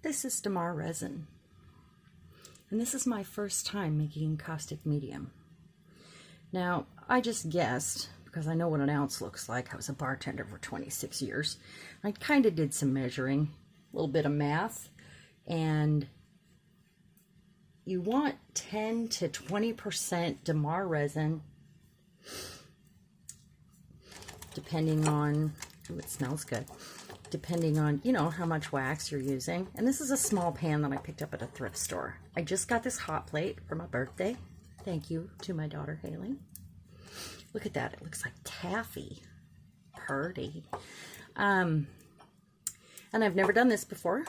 This is Damar resin, and this is my first time making encaustic medium. Now, I just guessed, because I know what an ounce looks like. I was a bartender for 26 years. I kind of did some measuring, a little bit of math, and you want 10 to 20% Damar resin, depending on, ooh, it smells good, depending on, you know, how much wax you're using. And this is a small pan that I picked up at a thrift store. I just got this hot plate for my birthday. Thank you to my daughter, Haley. Look at that. It looks like taffy. Purdy. And I've never done this before.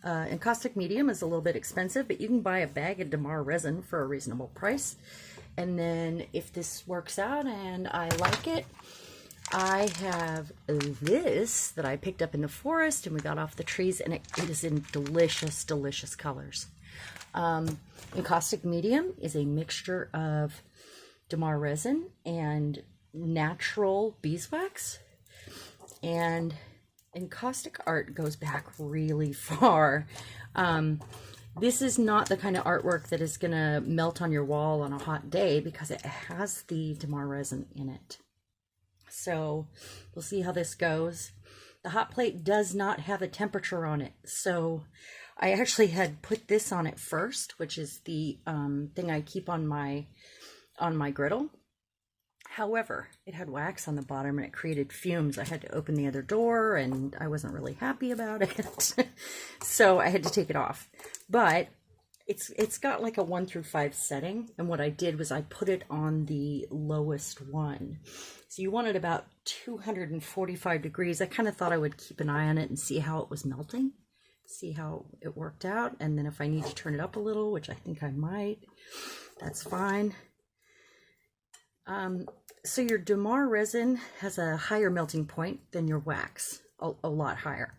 Encaustic Medium is a little bit expensive, but you can buy a bag of Damar resin for a reasonable price. And then if this works out and I like it, I have this that I picked up in the forest and we got off the trees, and it is in delicious, delicious colors. Encaustic Medium is a mixture of Damar resin and natural beeswax, and encaustic art goes back really far. This is not the kind of artwork that is going to melt on your wall on a hot day because it has the Damar resin in it. So we'll see how this goes. The hot plate does not have a temperature on it, so I actually had put this on it first, which is the thing I keep on my griddle. However, it had wax on the bottom and it created fumes. I had to open the other door and I wasn't really happy about it. So I had to take it off. But it's got like a 1 through 5 setting, and what I did was I put it on the lowest one. So you want it about 245 degrees. I kind of thought I would keep an eye on it and see how it was melting, see how it worked out, and then if I need to turn it up a little, which I think I might, that's fine. So your Damar resin has a higher melting point than your wax, a lot higher.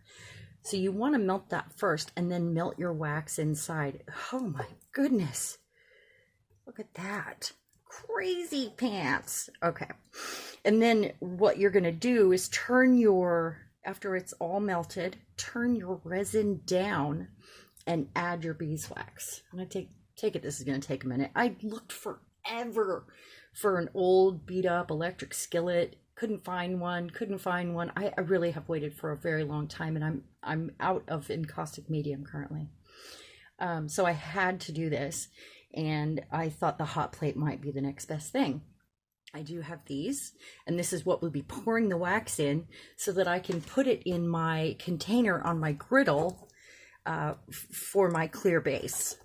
So you want to melt that first and then melt your wax inside. Oh my goodness. Look at that. Crazy pants. Okay. And then what you're going to do is turn your, after it's all melted, turn your resin down and add your beeswax. I'm going to take it. This is going to take a minute. I looked forever for an old beat up electric skillet. Couldn't find one. I really have waited for a very long time, and I'm out of encaustic medium currently. So I had to do this, and I thought the hot plate might be the next best thing. I do have these, and this is what we'll be pouring the wax in so that I can put it in my container on my griddle for my clear base.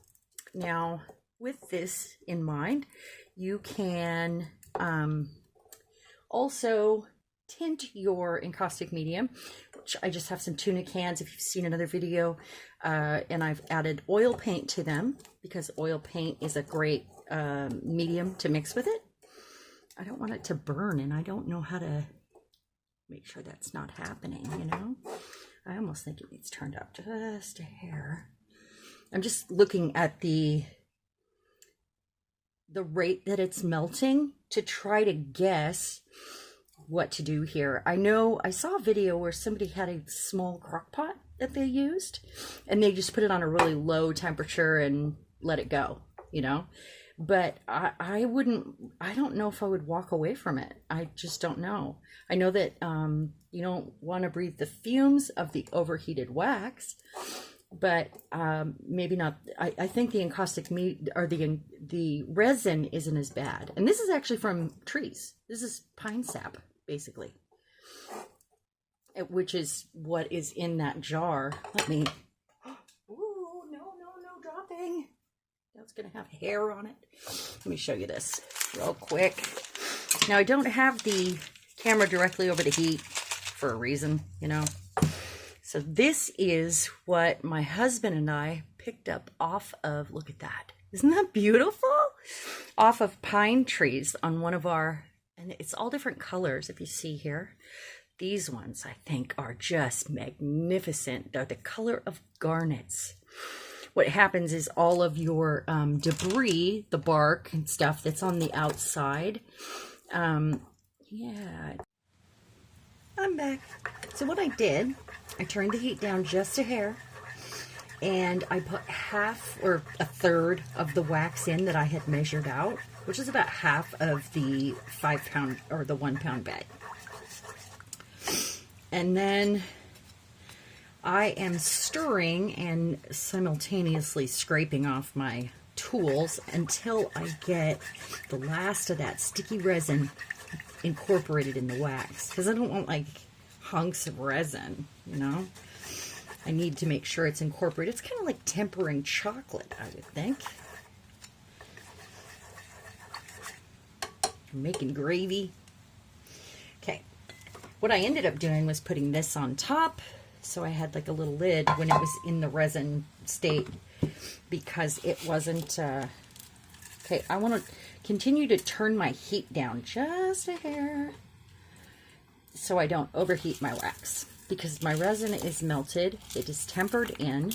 Now, with this in mind, you can also tint your encaustic medium, which I just have some tuna cans if you've seen another video, and I've added oil paint to them because oil paint is a great medium to mix with it. I don't want it to burn, and I don't know how to make sure that's not happening, you know. I almost think it needs turned up just a hair. I'm just looking at the rate that it's melting to try to guess what to do here. I know I saw a video where somebody had a small crock pot that they used, and they just put it on a really low temperature and let it go, you know. But I don't know if I would walk away from it. I just don't know. I know that you don't want to breathe the fumes of the overheated wax, but maybe not. I think the encaustic or the resin isn't as bad. And this is actually from trees. This is pine sap, basically, which is what is in that jar. Let me. Ooh, no, dropping. That's gonna have hair on it. Let me show you this real quick. Now, I don't have the camera directly over the heat for a reason, you know. So this is what my husband and I picked up off of, look at that. Isn't that beautiful? Off of pine trees on one of our, and it's all different colors if you see here. These ones I think are just magnificent. They're the color of garnets. What happens is all of your debris, the bark and stuff that's on the outside, yeah. I'm back. So what I did, I turned the heat down just a hair, And I put half or a third of the wax in that I had measured out, which is about half of the 5 pound or the 1 pound bag. And then I am stirring and simultaneously scraping off my tools until I get the last of that sticky resin incorporated in the wax, because I don't want like hunks of resin, you know. I need to make sure it's incorporated. It's kind of like tempering chocolate, I would think. I'm making gravy. Okay, what I ended up doing was putting this on top, so I had like a little lid when it was in the resin state, because it wasn't okay. I want to continue to turn my heat down just a hair so I don't overheat my wax, because my resin is melted, it is tempered in,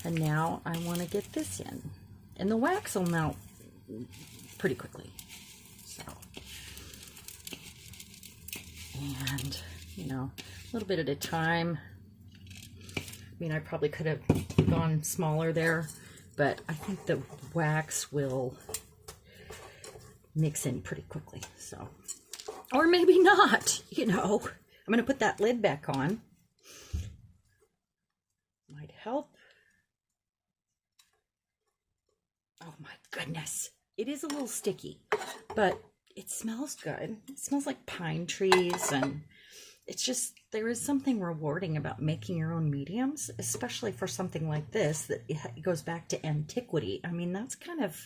and now I want to get this in, and the wax will melt pretty quickly. So, and you know, a little bit at a time. I mean, I probably could have gone smaller there, but I think the wax will mix in pretty quickly. So, or maybe not, you know. I'm going to put that lid back on. Might help. Oh my goodness. It is a little sticky, but it smells good. It smells like pine trees, and it's just, there is something rewarding about making your own mediums, especially for something like this that it goes back to antiquity. I mean, that's kind of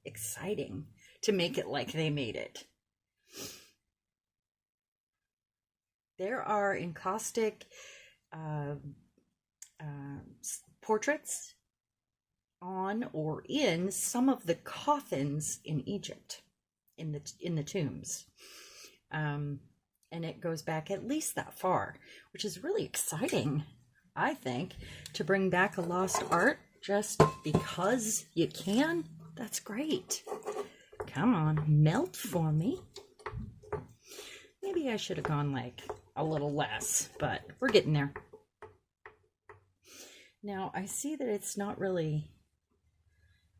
exciting to make it like they made it. There are encaustic portraits on or in some of the coffins in Egypt, in the tombs, and it goes back at least that far, which is really exciting, I think, to bring back a lost art just because you can. That's great. Come on, melt for me. Maybe I should have gone like a little less, but we're getting there. Now I see that it's not really,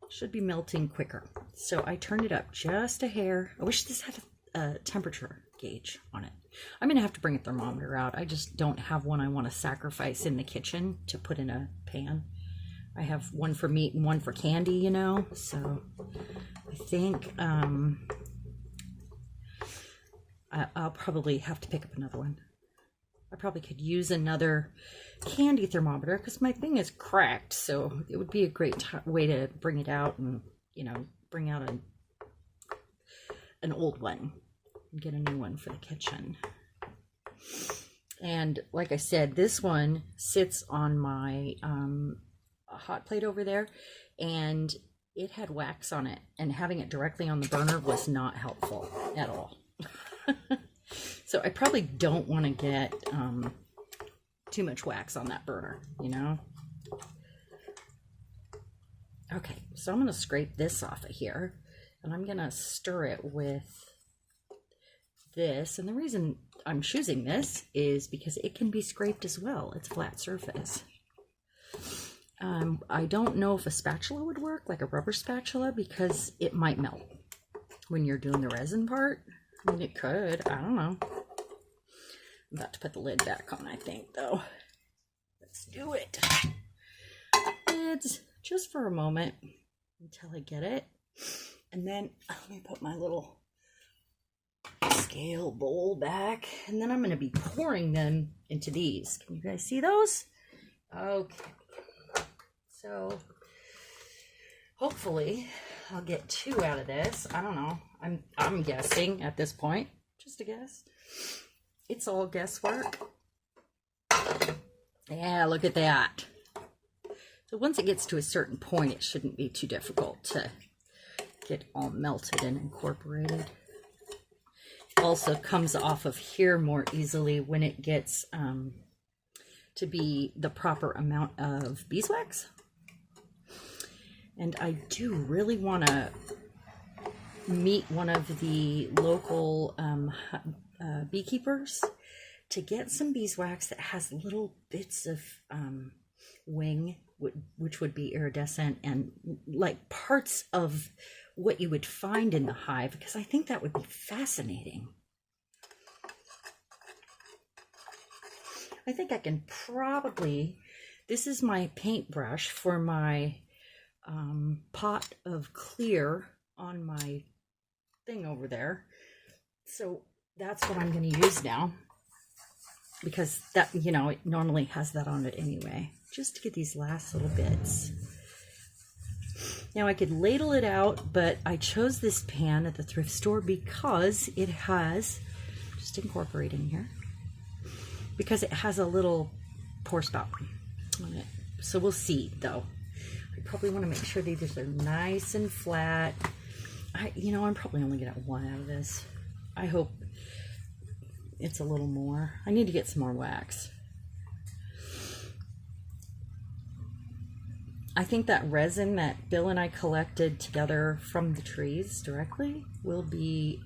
should be melting quicker. So I turned it up just a hair. I wish this had a temperature gauge on it. I'm going to have to bring a thermometer out. I just don't have one I want to sacrifice in the kitchen to put in a pan. I have one for meat and one for candy, you know, so I think I'll probably have to pick up another one. I probably could use another candy thermometer because my thing is cracked, so it would be a great way to bring it out and, you know, bring out an old one and get a new one for the kitchen. And like I said, this one sits on my hot plate over there, and it had wax on it, and having it directly on the burner was not helpful at all. So I probably don't want to get too much wax on that burner, you know. Okay, so I'm going to scrape this off of here, and I'm going to stir it with this. And the reason I'm choosing this is because it can be scraped as well. It's a flat surface. I don't know if a spatula would work, like a rubber spatula, because it might melt when you're doing the resin part. I mean, it could. I don't know. I'm about to put the lid back on, I think, though. Let's do it. It's just for a moment until I get it. And then let me put my little scale bowl back. And then I'm going to be pouring them into these. Can you guys see those? Okay. So hopefully I'll get 2 out of this. I don't know. I'm guessing at this point. Just a guess. It's all guesswork. Yeah, look at that. So once it gets to a certain point, it shouldn't be too difficult to get all melted and incorporated. Also comes off of here more easily when it gets to be the proper amount of beeswax. And I do really want to meet one of the local beekeepers to get some beeswax that has little bits of wing, which would be iridescent, and like parts of what you would find in the hive, because I think that would be fascinating. I think I can probably, this is my paintbrush for my pot of clear on my thing over there. So that's what I'm going to use now, because that, you know, it normally has that on it anyway, just to get these last little bits. Now I could ladle it out, but I chose this pan at the thrift store because it has, just incorporating here, because it has a little pour spout on it. So we'll see though. I probably want to make sure these are nice and flat. You know, I'm probably only gonna get one out of this. I hope it's a little more. I need to get some more wax. I think that resin that Bill and I collected together from the trees directly will be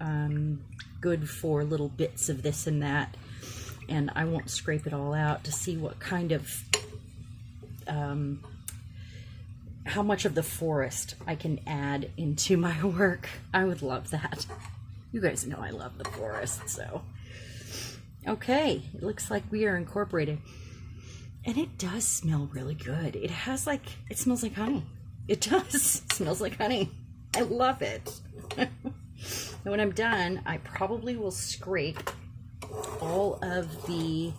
good for little bits of this and that. And I won't scrape it all out to see what kind of, how much of the forest I can add into my work. I would love that. You guys know I love the forest, so. Okay, it looks like we are incorporated. And it does smell really good. It has like, it smells like honey. It does. It smells like honey. I love it. And when I'm done, I probably will scrape all of the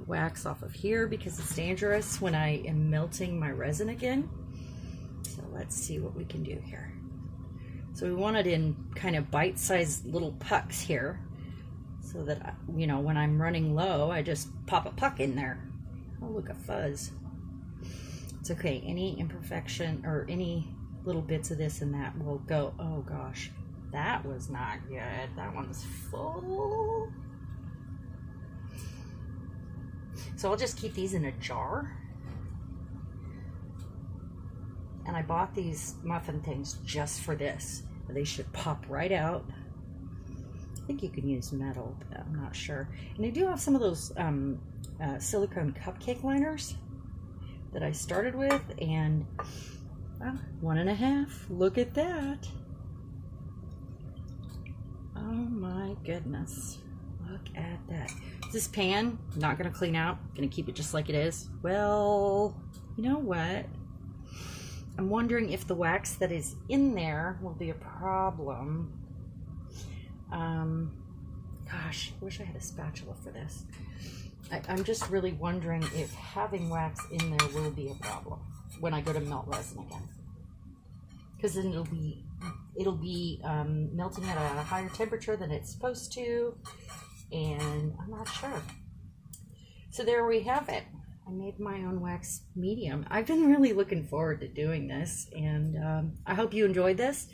wax off of here because it's dangerous when I am melting my resin again. So let's see what we can do here. So we want it in kind of bite-sized little pucks here, so that, you know, when I'm running low, I just pop a puck in there. Oh, look, a fuzz. It's okay. Any imperfection or any little bits of this and that will go. Oh gosh, that was not good. That one's full. So I'll just keep these in a jar. And I bought these muffin things just for this. They should pop right out. I think you can use metal, but I'm not sure. And I do have some of those silicone cupcake liners that I started with, and well, 1.5. Look at that. Oh my goodness. Look at that. This pan, not gonna clean out, gonna keep it just like it is. Well, you know what? I'm wondering if the wax that is in there will be a problem. Gosh, I wish I had a spatula for this. I'm just really wondering if having wax in there will be a problem when I go to melt resin again. Because then it'll be melting at a higher temperature than it's supposed to, and I'm not sure. So there we have it. I made my own wax medium. I've been really looking forward to doing this, and I hope you enjoyed this.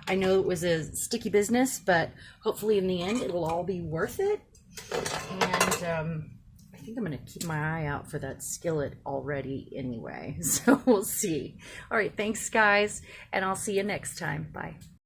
I know it was a sticky business, but hopefully in the end it'll all be worth it. And I think I'm going to keep my eye out for that skillet already anyway, so we'll see. All right, thanks guys, and I'll see you next time. Bye.